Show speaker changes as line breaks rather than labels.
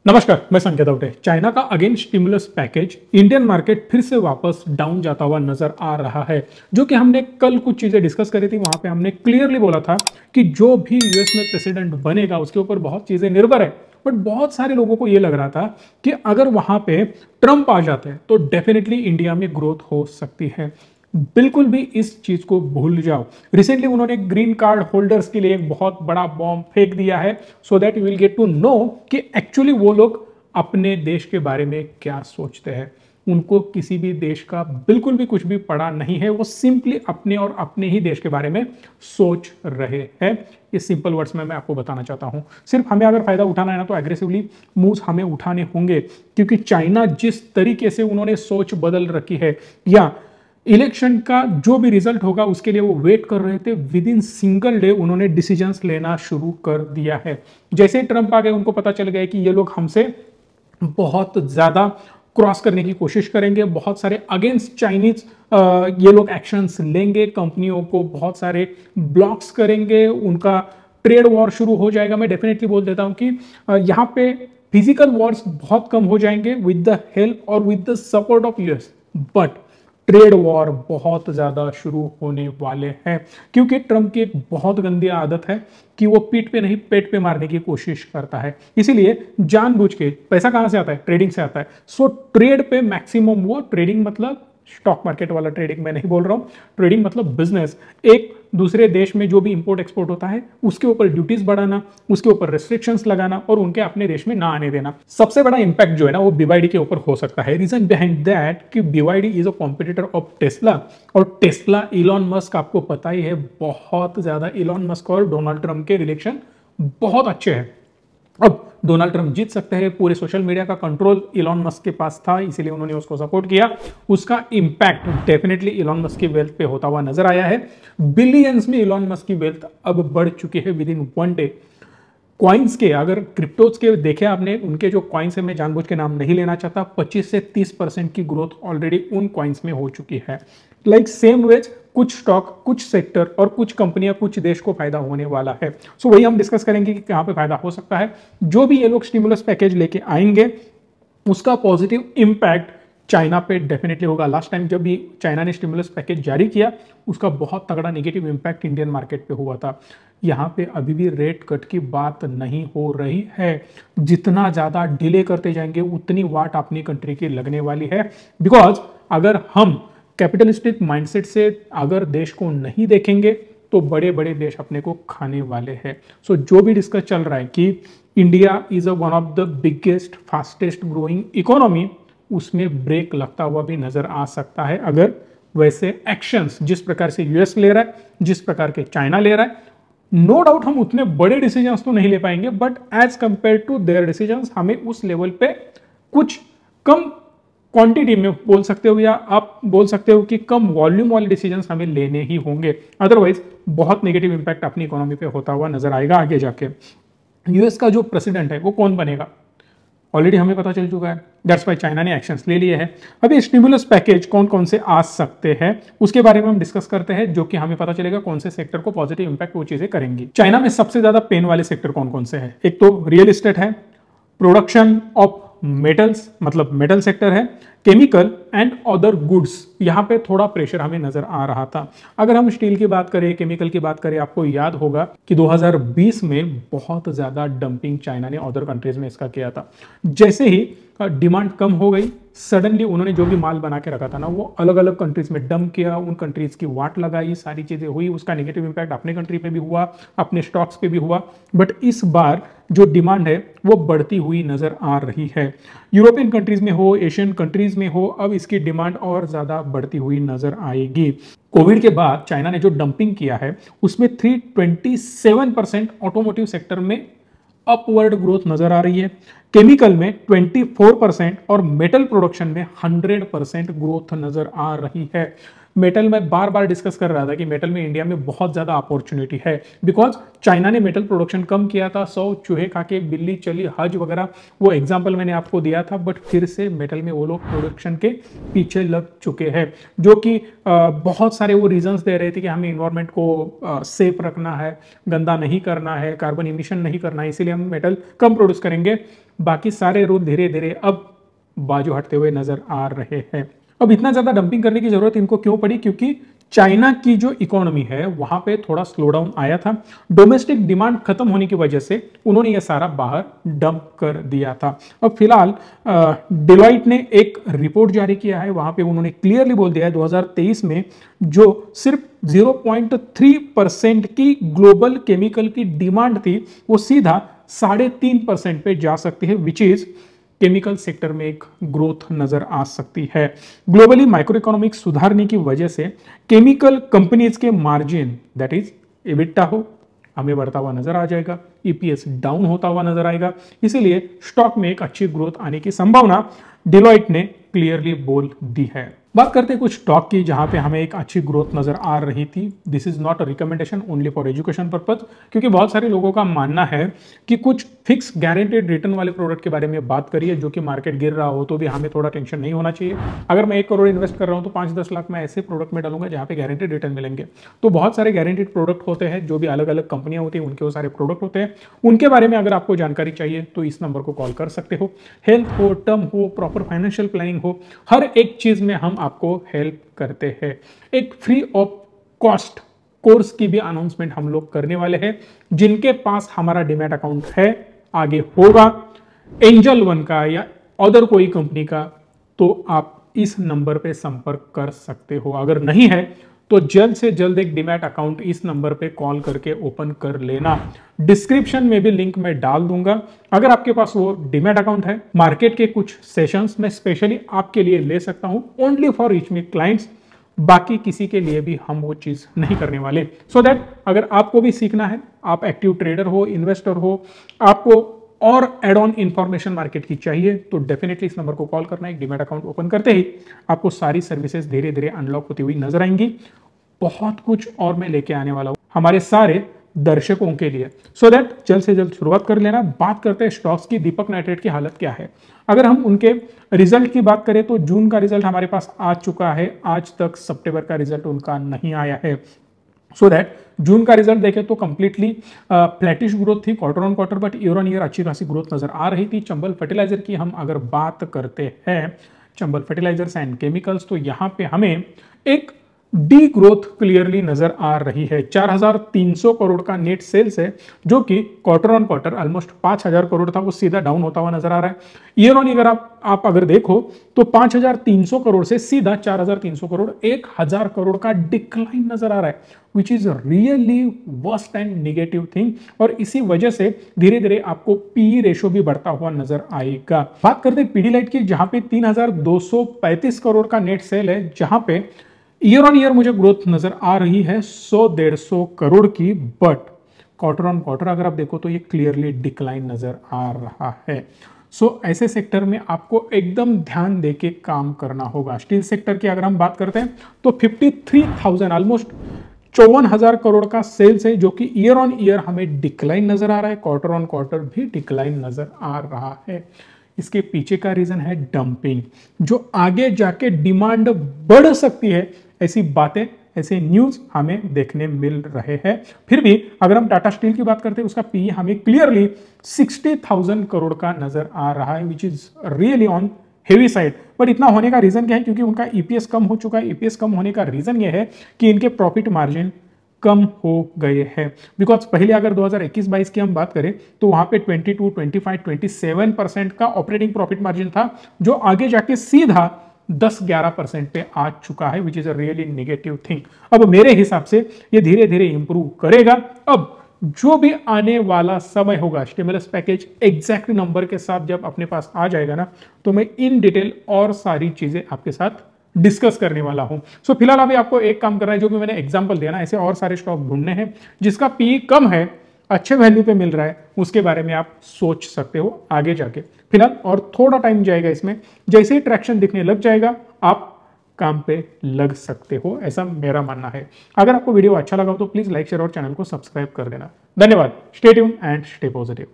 नमस्कार, मैं संकेत अवटे। चाइना का again stimulus package Indian market फिर से वापस डाउन जाता हुआ नजर आ रहा है। जो कि हमने कल कुछ चीजें डिस्कस करी थी, वहां पे हमने क्लियरली बोला था कि जो भी यूएस में प्रेसिडेंट बनेगा उसके ऊपर बहुत चीजें निर्भर है। बट बहुत सारे लोगों को यह लग रहा था कि अगर वहां पे ट्रंप आ जाते हैं तो डेफिनेटली इंडिया में ग्रोथ हो सकती है। बिल्कुल भी इस चीज को भूल जाओ। रिसेंटली उन्होंने ग्रीन कार्ड होल्डर्स के लिए एक बहुत बड़ा बॉम्ब फेंक दिया है, so that you will get to know कि एक्चुअली वो लोग अपने देश के बारे में क्या सोचते हैं। उनको किसी भी देश का बिल्कुल भी कुछ भी पड़ा नहीं है, वो सिंपली अपने और अपने ही देश के बारे में सोच रहे हैं। ये सिंपल वर्ड्स में मैं आपको बताना चाहता हूं। सिर्फ हमें अगर फायदा उठाना है ना, तो एग्रेसिवली मूव्स हमें उठाने होंगे, क्योंकि चाइना जिस तरीके से उन्होंने सोच बदल रखी है, या इलेक्शन का जो भी रिजल्ट होगा उसके लिए वो वेट कर रहे थे, विद इन सिंगल डे उन्होंने डिसीजंस लेना शुरू कर दिया है। जैसे ही ट्रंप आ गए, उनको पता चल गया कि ये लोग हमसे बहुत ज्यादा क्रॉस करने की कोशिश करेंगे, बहुत सारे अगेंस्ट चाइनीज ये लोग एक्शंस लेंगे, कंपनियों को बहुत सारे ब्लॉक्स करेंगे, उनका ट्रेड वॉर शुरू हो जाएगा। मैं डेफिनेटली बोल देता हूं कि यहाँ पे फिजिकल वॉर्स बहुत कम हो जाएंगे विद द हेल्प और with the support of US, but trade war बहुत ज्यादा शुरू होने वाले हैं। क्योंकि ट्रंप की एक बहुत गंदी आदत है कि वो पीठ पे नहीं पेट पे मारने की कोशिश करता है। इसीलिए जानबूझ के, पैसा कहां से आता है? ट्रेडिंग से आता है। सो ट्रेड पे मैक्सिमम, वो ट्रेडिंग मतलब स्टॉक मार्केट वाला ट्रेडिंग मैं नहीं बोल रहा हूं, ट्रेडिंग मतलब बिजनेस। एक दूसरे देश में जो भी इंपोर्ट एक्सपोर्ट होता है उसके ऊपर ड्यूटीज बढ़ाना, उसके ऊपर रेस्ट्रिक्शंस लगाना और उनके अपने देश में ना आने देना। सबसे बड़ा इंपैक्ट जो है ना, वो बीवाईडी के ऊपर हो सकता है। रीजन बिहाइंड दैट कि BYD is a competitor of Tesla, और टेस्ला, इलॉन मस्क, आपको पता ही है, बहुत ज्यादा इलॉन मस्क और डोनाल्ड ट्रंप के रिलेशन बहुत अच्छे हैं। अब डोनाल्ड ट्रंप जीत सकते हैं, पूरे सोशल मीडिया का कंट्रोल इलॉन मस्क के पास था, इसीलिए उन्होंने उसको सपोर्ट किया। उसका इंपैक्ट डेफिनेटली इलॉन मस्क की वेल्थ पे होता हुआ नजर आया है। बिलियंस में इलॉन मस्क की वेल्थ अब बढ़ चुकी है with in one day. Coins के, अगर क्रिप्टोज के देखे आपने, उनके जो कॉइन्स है, मैं जानबूझ के नाम नहीं लेना चाहता, 25 से 30% की ग्रोथ ऑलरेडी उन कॉइन्स में हो चुकी है। लाइक सेम वेज कुछ स्टॉक, कुछ सेक्टर और कुछ कंपनियां, कुछ देश को फायदा होने वाला है। सो वही हम डिस्कस करेंगे कि कहां पे फायदा हो सकता है। जो भी ये लोग स्टिमुलस पैकेज लेके आएंगे उसका पॉजिटिव इंपैक्ट चाइना पे डेफिनेटली होगा। लास्ट टाइम जब भी चाइना ने स्टिमुलस पैकेज जारी किया, उसका बहुत तगड़ा नेगेटिव इंपैक्ट इंडियन मार्केट पे हुआ था। यहाँ पे अभी भी रेट कट की बात नहीं हो रही है। जितना ज्यादा डिले करते जाएंगे उतनी वाट अपनी कंट्री की लगने वाली है। बिकॉज अगर हम कैपिटलिस्टिक माइंडसेट से अगर देश को नहीं देखेंगे तो बड़े बड़े देश अपने को खाने वाले हैं। सो जो भी डिस्कस चल रहा है कि India is a one of the biggest fastest growing economy, उसमें ब्रेक लगता हुआ भी नजर आ सकता है, अगर वैसे एक्शंस जिस प्रकार से यूएस ले रहा है, जिस प्रकार के चाइना ले रहा है। नो डाउट हम उतने बड़े डिसीजंस तो नहीं ले पाएंगे, but as compare to their decisions हमें उस लेवल पे कुछ कम क्वांटिटी में बोल सकते हो, या आप बोल सकते हो कि कम वॉल्यूम वाले डिसीजंस हमें लेने ही होंगे। अदरवाइज बहुत नेगेटिव इंपैक्ट अपनी इकोनॉमी पे होता हुआ नजर आएगा आगे जाके। यूएस का जो प्रेसिडेंट है वो कौन बनेगा ऑलरेडी हमें पता चल चुका है। दैट्स वाई चाइना ने एक्शंस ले लिए हैं। अभी स्टिमुलस पैकेज कौन कौन से आ सकते हैं उसके बारे में हम डिस्कस करते हैं, जो कि हमें पता चलेगा कौन से सेक्टर को पॉजिटिव इंपैक्ट वो चीजें करेंगी। चाइना में सबसे ज्यादा पेन वाले सेक्टर कौन कौन से हैं? एक तो रियल एस्टेट है, प्रोडक्शन ऑफ मेटल्स मतलब मेटल सेक्टर है, केमिकल एंड अदर गुड्स, यहां पे थोड़ा प्रेशर हमें नजर आ रहा था। अगर हम स्टील की बात करें, केमिकल की बात करें, आपको याद होगा कि 2020 में बहुत ज्यादा डंपिंग चाइना ने अदर कंट्रीज में इसका किया था। जैसे ही डिमांड कम हो गई, सडनली उन्होंने जो भी माल बना के रखा था ना, वो अलग अलग कंट्रीज में डंप किया, उन कंट्रीज की वाट लगाई, सारी चीजें हुई। उसका नेगेटिव इंपैक्ट अपने कंट्री पे भी हुआ, अपने स्टॉक्स पे भी हुआ। बट इस बार जो डिमांड है वो बढ़ती हुई नजर आ रही है। यूरोपियन कंट्रीज में हो, एशियन कंट्रीज में हो, अब इसकी डिमांड और ज्यादा बढ़ती हुई नजर आएगी। कोविड के बाद चाइना ने जो डंपिंग किया है उसमें 327% ऑटोमोटिव सेक्टर में अपवर्ड ग्रोथ नजर आ रही है, केमिकल में 24% और मेटल प्रोडक्शन में 100% ग्रोथ नजर आ रही है। मेटल में बार बार डिस्कस कर रहा था कि मेटल में इंडिया में बहुत ज्यादा अपॉर्चुनिटी है, बिकॉज चाइना ने मेटल प्रोडक्शन कम किया था, 100 चूहे खा के बिल्ली चली हज वगैरह, वो एग्जांपल मैंने आपको दिया था। बट फिर से मेटल में वो लोग प्रोडक्शन के पीछे लग चुके हैं, जो कि बहुत सारे वो रीजंस दे रहे थे कि हमें इन्वायरमेंट को सेफ रखना है, गंदा नहीं करना है, कार्बन इमिशन नहीं करना है, इसीलिए हम मेटल कम प्रोड्यूस करेंगे। बाकी सारे रूल धीरे धीरे अब बाजू हटते हुए नजर आ रहे हैं। अब इतना ज्यादा डंपिंग करने की जरूरत इनको क्यों पड़ी? क्योंकि चाइना की जो इकोनॉमी है वहां पे थोड़ा स्लो डाउन आया था, डोमेस्टिक डिमांड खत्म होने की वजह से उन्होंने ये सारा बाहर डंप कर दिया था। अब फिलहाल डिलॉइट ने एक रिपोर्ट जारी किया है, वहां पे उन्होंने क्लियरली बोल दिया है 2023 में जो सिर्फ 0.3% की ग्लोबल केमिकल की डिमांड थी वो सीधा 3.5% पे जा सकती है, विच इज केमिकल सेक्टर में एक ग्रोथ नजर आ सकती है। ग्लोबली माइक्रो इकोनॉमिक्स सुधारने की वजह से केमिकल कंपनीज के मार्जिन दैट इज एबिटा हो हमें बढ़ता हुआ नजर आ जाएगा, ईपीएस डाउन होता हुआ नजर आएगा, इसीलिए स्टॉक में एक अच्छी ग्रोथ आने की संभावना डिलॉइट ने क्लियरली बोल दी है। बात करते हैं कुछ स्टॉक की जहां पे हमें एक अच्छी ग्रोथ नजर आ रही थी। This is not a recommendation, only for education purpose, क्योंकि बहुत सारे लोगों का मानना है कि कुछ फिक्स गारंटेड रिटर्न वाले प्रोडक्ट के बारे में बात करिए जो कि मार्केट गिर रहा हो तो भी हमें थोड़ा टेंशन नहीं होना चाहिए। अगर मैं 1 करोड़ इन्वेस्ट कर रहा हूं तो 5-10 लाख मैं ऐसे प्रोडक्ट में डालूंगा जहां पे गारंटेड रिटर्न मिलेंगे। तो बहुत सारे गारंटेड प्रोडक्ट होते हैं जो भी अलग अलग कंपनियां होती हैं, उनके वो सारे प्रोडक्ट होते हैं, उनके बारे में अगर आपको जानकारी चाहिए तो इस नंबर को कॉल कर सकते हो। हेल्थ हो, टर्म हो, प्रॉपर फाइनेंशियल प्लानिंग हो, हर एक चीज में हम आपको हेल्प करते हैं। एक फ्री ऑफ कॉस्ट कोर्स की भी अनाउंसमेंट हम लोग करने वाले हैं। जिनके पास हमारा डीमैट अकाउंट है, आगे होगा एंजल वन का या अदर कोई कंपनी का, तो आप इस नंबर पे संपर्क कर सकते हो। अगर नहीं है तो जल्द से जल्द एक डीमैट अकाउंट इस नंबर पे कॉल करके ओपन कर लेना। डिस्क्रिप्शन में भी लिंक मैं डाल दूंगा। अगर आपके पास वो डीमैट अकाउंट है, मार्केट के कुछ सेशंस में स्पेशली आपके लिए ले सकता हूं, only for reach me clients, बाकी किसी के लिए भी हम वो चीज नहीं करने वाले। सो दैट अगर आपको भी सीखना है, आप एक्टिव ट्रेडर हो, इन्वेस्टर हो, आपको और एड ऑन इंफॉर्मेशन मार्केट की चाहिए, तो डेफिनेटली इस नंबर को कॉल करना। एक डीमैट अकाउंट ओपन करते ही आपको सारी सर्विसेज धीरे धीरे अनलॉक होती हुई नजर आएंगी। बहुत कुछ और मैं लेके आने वाला हूं हमारे सारे दर्शकों के लिए, सो दैट जल्द से जल्द शुरुआत कर लेना। बात करते हैं स्टॉक्स की। दीपक नाइट्रेट की हालत क्या है? अगर हम उनके रिजल्ट की बात करें तो जून का रिजल्ट हमारे पास आ चुका है, आज तक सितंबर का रिजल्ट उनका नहीं आया है। सो दैट जून का रिजल्ट देखें तो कंप्लीटली फ्लैटिश ग्रोथ थी quarter on quarter, but year on year अच्छी खासी ग्रोथ नजर आ रही थी। चंबल फर्टिलाइजर की हम अगर बात करते हैं, चंबल फर्टिलाइजर्स एंड केमिकल्स, तो यहां पे हमें एक डी ग्रोथ क्लियरली नजर आ रही है। 4,300 करोड़ का नेट सेल्स है जो कि quarter on quarter almost 5,000 crore था, वो सीधा डाउन होता हुआ नजर आ रहा है। ईयर ऑन ईयर आप अगर देखो तो 5,300 करोड़ से सीधा 4,300 करोड़, 1,000 करोड़ का डिक्लाइन नजर आ रहा है, which is really worst and negative thing. और इसी वजह से धीरे धीरे आपको पीई रेशो भी बढ़ता हुआ नजर आएगा। बात करते हैं पीडीलाइट की, जहां पे 3,235 करोड़ का नेट सेल है, जहां पे ईयर ऑन ईयर मुझे ग्रोथ नजर आ रही है 100-150 करोड़ की, बट क्वार्टर ऑन क्वार्टर अगर आप देखो तो ये क्लियरली डिक्लाइन नजर आ रहा है। सो ऐसे सेक्टर में आपको एकदम ध्यान देके काम करना होगा। स्टील सेक्टर की अगर हम बात करते हैं तो 53,000 ऑलमोस्ट 54,000 करोड़ का सेल्स है, जो कि ईयर ऑन ईयर हमें डिक्लाइन नजर आ रहा है, क्वार्टर ऑन क्वार्टर भी डिक्लाइन नजर आ रहा है। इसके पीछे का रीजन है डंपिंग, जो आगे जाके डिमांड बढ़ सकती है, ऐसी बातें, ऐसे न्यूज हमें देखने मिल रहे हैं। फिर भी अगर हम टाटा स्टील की बात करते हैं, उसका पी हमें क्लियरली 60,000 करोड़ का नजर आ रहा है, which is really on heavy side. But इतना होने का रीजन क्या है? क्योंकि उनका ईपीएस कम हो चुका है। ईपीएस कम होने का रीजन यह है कि इनके प्रॉफिट मार्जिन कम हो गए हैं। बिकॉज पहले अगर 2021-22 की हम बात करें तो वहां पे 22, 25, 27% का ऑपरेटिंग प्रॉफिट मार्जिन था, जो आगे जाके सीधा 10-11% पे आ चुका है, which is a really negative thing. अब मेरे हिसाब से ये धीरे धीरे इंप्रूव करेगा। अब जो भी आने वाला समय होगा, स्टिमुलस पैकेज एग्जैक्ट नंबर के साथ जब अपने पास आ जाएगा ना, तो मैं इन डिटेल और सारी चीजें आपके साथ डिस्कस करने वाला हूं। सो फिलहाल अभी आपको एक काम करना है, जो भी मैंने एग्जांपल दिया ना, ऐसे और सारे स्टॉक ढूंढने हैं जिसका पी कम है, अच्छे वैल्यू पे मिल रहा है, उसके बारे में आप सोच सकते हो आगे जाके। फिलहाल और थोड़ा टाइम जाएगा इसमें, जैसे ही ट्रैक्शन दिखने लग जाएगा आप काम पे लग सकते हो, ऐसा मेरा मानना है। अगर आपको वीडियो अच्छा लगा हो तो प्लीज लाइक, शेयर और चैनल को सब्सक्राइब कर देना। धन्यवाद। Stay tune and stay positive.